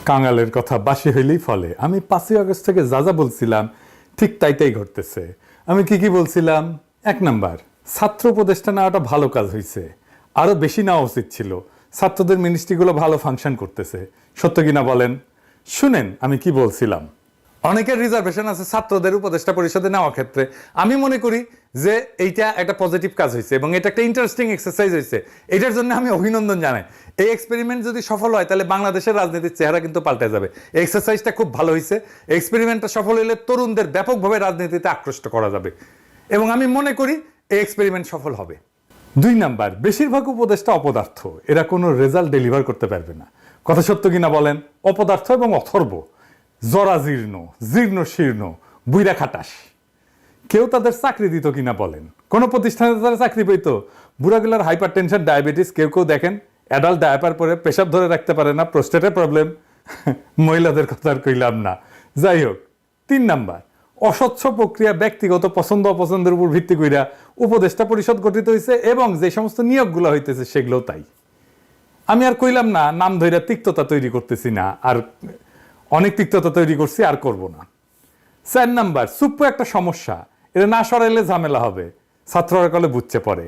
কাঙালের কথা বাসি হইলেই ফলে। আমি 5ই আগস্ট থেকে যা যা বলছিলাম ঠিক তাই ঘটতেছে। আমি কি বলছিলাম? 1 নাম্বার, ছাত্র উপদেষ্টা নেওয়াটা ভালো কাজ হয়েছে, আরো বেশি নেওয়া উচিত ছিল। ছাত্রদের মিনিস্ট্রিগুলো ভালো ফাংশন করতেছে। সত্য কিনা বলেন? শুনেন আমি কি বলছিলাম। অনেকের রিজার্ভেশন আছে ছাত্রদের উপদেষ্টা পরিষদে নেওয়ার ক্ষেত্রে। আমি মনে করি যে এইটা একটা পজিটিভ কাজ হয়েছে এবং এটা একটা ইন্টারেস্টিং এক্সারসাইজ হয়েছে। এটার জন্য আমি অভিনন্দন জানাই। এই এক্সপেরিমেন্ট যদি সফল হয় তাহলে বাংলাদেশের রাজনীতির চেহারা কিন্তু পাল্টে যাবে। এই এক্সারসাইজটা খুব ভালো হয়েছে। এক্সপেরিমেন্টটা সফল হলে তরুণদের ব্যাপকভাবে রাজনীতিতে আকৃষ্ট করা যাবে এবং আমি মনে করি এই এক্সপেরিমেন্ট সফল হবে। 2 নাম্বার, বেশিরভাগ উপদেষ্টা অপদার্থ, এরা কোনো রেজাল্ট ডেলিভার করতে পারবে না। কথা সত্য কিনা বলেন? অপদার্থ এবং অথর্ব, জরাজীর্ণ, জীর্ণ শীর্ণ, বুইরা খাটাস। কেউ তাদের চাকরি দিত কিনা বলেন? কোন প্রতিষ্ঠানে তারা চাকরি পেত? বুড়াগুলার হাইপার টেনশন, ডায়াবেটিস, কেউ দেখেন অ্যাডাল্ট ডায়াপার পরে পেশাব ধরে রাখতে পারে না, প্রোস্টেটের প্রবলেম। মহিলাদের কথা আর কইলাম না। যাই হোক, 3 নাম্বার, অস্বচ্ছ প্রক্রিয়া, ব্যক্তিগত পছন্দ অপছন্দের উপর ভিত্তি কইরা উপদেষ্টা পরিষদ গঠিত হয়েছে এবং যে সমস্ত নিয়োগগুলো হইতেছে সেগুলো তাই। আমি আর কইলাম না, নাম ধইরা তিক্ততা তৈরি করতেছি না, আর অনেক তিক্ততা তৈরি করছি, আর করব না। 4 নাম্বার, সুপ্প একটা সমস্যা, এটা না সরাইলে ঝামেলা হবে। ছাত্ররা কলে বুঝছে পরে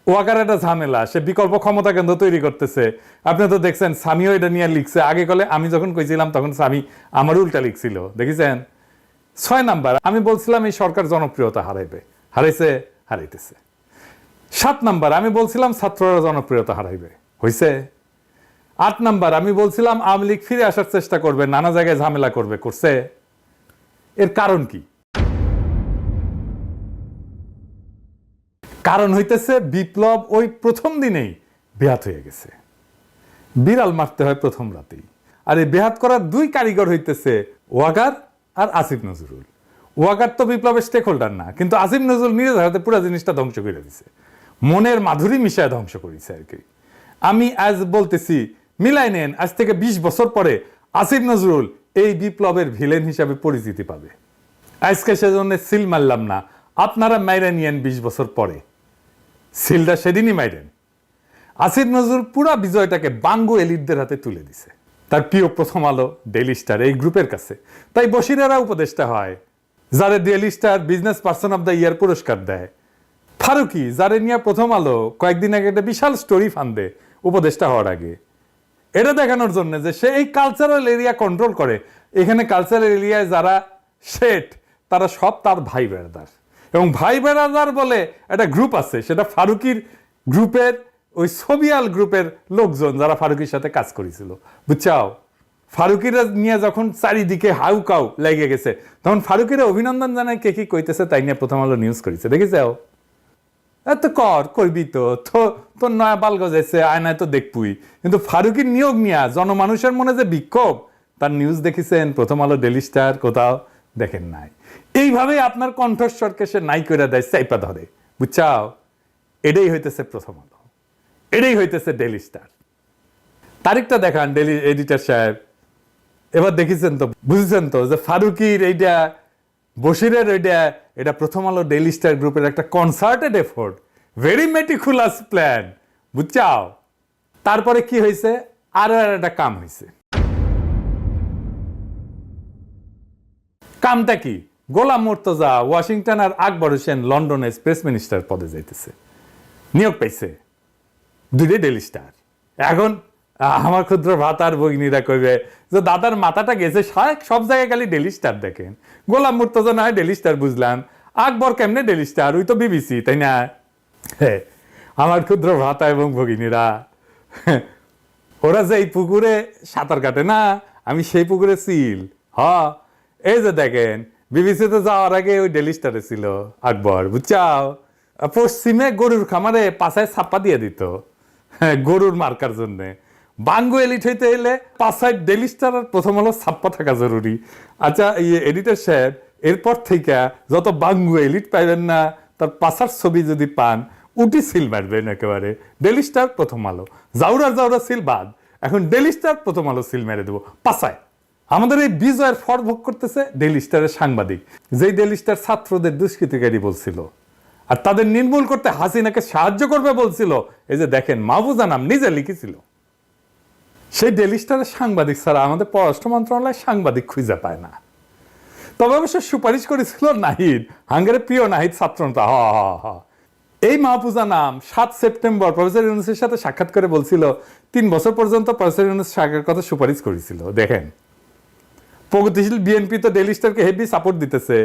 ওয়াকার একটা ঝামেলা, সে বিকল্প ক্ষমতা কেন্দ্র তৈরি করতেছে। আপনি তো দেখছেন স্বামীও এটা নিয়ে লিখছে। আগে কলে আমি যখন কইছিলাম তখন স্বামী আমার উল্টা লিখছিল, দেখেছেন? 6 নাম্বার, আমি বলছিলাম এই সরকার জনপ্রিয়তা হারাইবে, হারাইছে, হারাইতেছে। 7 নাম্বার, আমি বলছিলাম ছাত্ররা জনপ্রিয়তা হারাইবে, হইছে। 8 নাম্বার, আমি বলছিলাম আওয়ামী লীগ ফিরে আসার চেষ্টা করবে, নানা জায়গায় ঝামেলা করবে, করছে। এর কারণ কি? কারণ হইতেছে বিপ্লব ওই প্রথম দিনেই বেহাত হয়ে গেছে। বিড়াল মারতে হয় প্রথম রাতেই। আর এই বেহাত করার 2 কারিগর হইতেছে ওয়াকার আর আসিফ নজরুল। ওয়াকার তো বিপ্লবের স্টেক হোল্ডার না, কিন্তু আসিফ নজরুল নিজের হাতে পুরো জিনিসটা ধ্বংস করে দিছে, মনের মাধুরী মিশায় ধ্বংস করেছে আর কি। আমি আজ বলতেছি, মিলাই নেন, আজ থেকে 20 বছর পরে আসিফ নজরুল এই বিপ্লবের ভিলেন হিসাবে পরিচিতি পাবে। আজকে সেজন্য সিল মারলাম না, আপনারা মাইরা নিয়েন 20 বছর পরে। সিলটা সেদিনই মাইরেন। আসিফ নজরুল পুরা বিজয়টাকে বাঙ্গু এলিটদের হাতে তুলে দিছে, তার প্রিয় প্রথম আলো, ডেইলি স্টার এই গ্রুপের কাছে। তাই বশিরেরা উপদেষ্টা হয়, যারে daily star business person of the year পুরস্কার দেয়। ফারুকি, যারে নিয়ে প্রথম আলো কয়েকদিন আগে একটা বিশাল স্টোরি ফান্দে উপদেষ্টা হওয়ার আগে, এটা দেখানোর জন্য যে সে এই কালচারাল এরিয়া কন্ট্রোল করে। এখানে কালচারাল এরিয়ায় যারা শেঠ তারা সব তার ভাই বেড়াদার, এবং ভাই বেড়াদার বলে একটা গ্রুপ আছে, সেটা ফারুকির গ্রুপের ওই সোবিয়াল গ্রুপের লোকজন যারা ফারুকির সাথে কাজ করেছিল, বুঝছাও? ফারুকিরা নিয়ে যখন চারিদিকে হাউকাউ লেগে গেছে, তখন ফারুকিরা অভিনন্দন জানায় কে কি কইতেছে তাই নিয়ে প্রথম আলো নিউজ করেছে, দেখেছাও? এত করবি তো, তোর নয়া বাল গজাইছে, আয়নায় তো দেখবই। কিন্তু ফারুকির নিয়োগ নিয়া জনমানুষের মনে যে বিক্ষোভ, তার নিউজ দেখেছেন প্রথম আলো, ডেইলি স্টার? কোথাও দেখেন নাই। এইভাবে আপনার কণ্ঠস্বরকে সে নাই করে দেয়, চাইপা ধরে, বুঝছাও? এটাই হইতেছে প্রথম আলো, এটাই হইতেছে ডেইলি স্টার। তারিখটা দেখান ডেইলি এডিটর সাহেব। এবার দেখেছেন তো, বুঝেছেন তো যে ফারুকির এইটা, বশিরের এটা প্রথম আলো ডেইলি স্টার গ্রুপের একটা concerted effort, very meticulous plan, বুঝছাও? তারপরে কি হয়েছে? আরো একটা কাম হয়েছে। কামটা কি? গোলাম মুর্তজা ওয়াশিংটন আর আকবর হোসেন লন্ডনে প্রেস মিনিস্টার পদে যাইতেছে, নিয়োগ পাইছে 2 ডেইলি স্টার। এখন আমার ক্ষুদ্র ভাতার ভগিনীরা কইবে যে দাদার মাথাটা গেছে, সব জায়গায় খালি ডেইলি স্টার দেখেন। গোলাম মুর্তজা না হয় ডেইলি স্টার বুঝলাম, আকবর কেমনে ডেইলি স্টার? ওই তো বিবিসি, তাই না? আমার ক্ষুদ্র ভাতা এবং ভগিনীরা, ওরা যে এই পুকুরে সাঁতার কাটে না, আমি সেই পুকুরে সিল। এই যে দেখেন, বিবিসিতে যাওয়ার আগে ওই ডেইলি স্টারে ছিল আকবর, বুঝছাও? পশ্চিমে গরুর খামারে পাছায় ছাপ্পা দিয়ে দিত, গরুর মার্কার জন্যে। বাঙ্গু এলিট হইতে এলে পাছায় ডেইলি স্টার আর প্রথম আলো ছাপ্পা থাকা জরুরি। আচ্ছা, এই এডিটর সাহেব, এরপর থেকে যত বাঙ্গু এলিট পাইবেন না, তার পাছার ছবি যদি পান, উটি সিল মারবেন একেবারে। ডেইলি স্টার প্রথম আলো, জাউরা সিল বাদ, এখন ডেইলি স্টার প্রথম আলো সিল মেরে দেবো পাছায়। আমাদের এই বিজয়ের ফল ভোগ করতেছে ডেইলি স্টারের সাংবাদিক, যেই ডেইলি স্টার ছাত্রদের দুষ্কৃতিকারী বলছিল আর তাদের নির্মূল করতে হাসিনাকে সাহায্য করবে বলছিল। এই যে দেখেন, মাহফুজা নাম নিজে লিখেছিল। সেই ডেইলি স্টারের সাংবাদিক ছাড়া আমাদের পররাষ্ট্র মন্ত্রণালয় সাংবাদিক খুঁজে পায় না। তবে অবশ্য সুপারিশ করেছিল নাহিদ, হাঙ্গেরির প্রিয় নাহিদ ছাত্রনেতা। এই মাহফুজা নাম 7 সেপ্টেম্বর প্রফেসর ইউনূসের সাথে সাক্ষাৎ করে বলছিল 3 বছর পর্যন্ত প্রফেসর ইউনূস সরকারের কথা সুপারিশ করেছিল। দেখেন, প্রগতিশীল বিএনপি তো ডেইলি স্টারকে হেভি সাপোর্ট দিতেছে,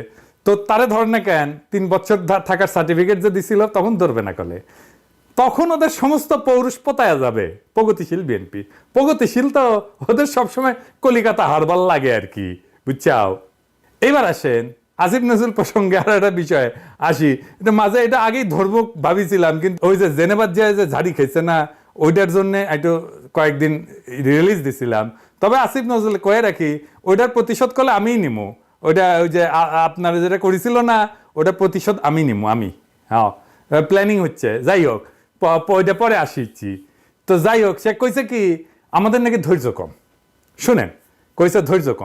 তো তারে ধরে না কেন? 3 বছর থাকার সার্টিফিকেট যে দিছিল তখন ধরবে না কলে? তখন ওদের সমস্ত পৌরুষ পতায়া যাবে প্রগতিশীল বিএনপি। প্রগতিশীল তো ওদের সবসময় কলিকাতা হারবাল লাগে আর কি, বুঝছাও। এবার আসেন আসিফ নজরুল প্রসঙ্গে আর একটা বিষয় আসি। মাঝে এটা আগেই ধরবো ভাবিছিলাম, কিন্তু ওই যে জেনেভার যে ঝাড়ি খেয়েছে না, ওইটার জন্য একটু কয়েকদিন রিলিজ দিছিলাম। তবে আসিফ নজরুল কয়ে রাখি, ওইটার প্রতিশোধ করলে আমিই নিমু। ওইটা ওই যে আপনারা যেটা করেছিল না, ওটা প্রতিশোধ আমি নিমু, আমি। হ্যাঁ, প্ল্যানিং হচ্ছে। যাই হোক, ওইটা পরে আসিছি। তো যাই হোক, সে কইছে কি আমাদের নাকি ধৈর্য কম। শুনেন, কইছে ধৈর্য কম।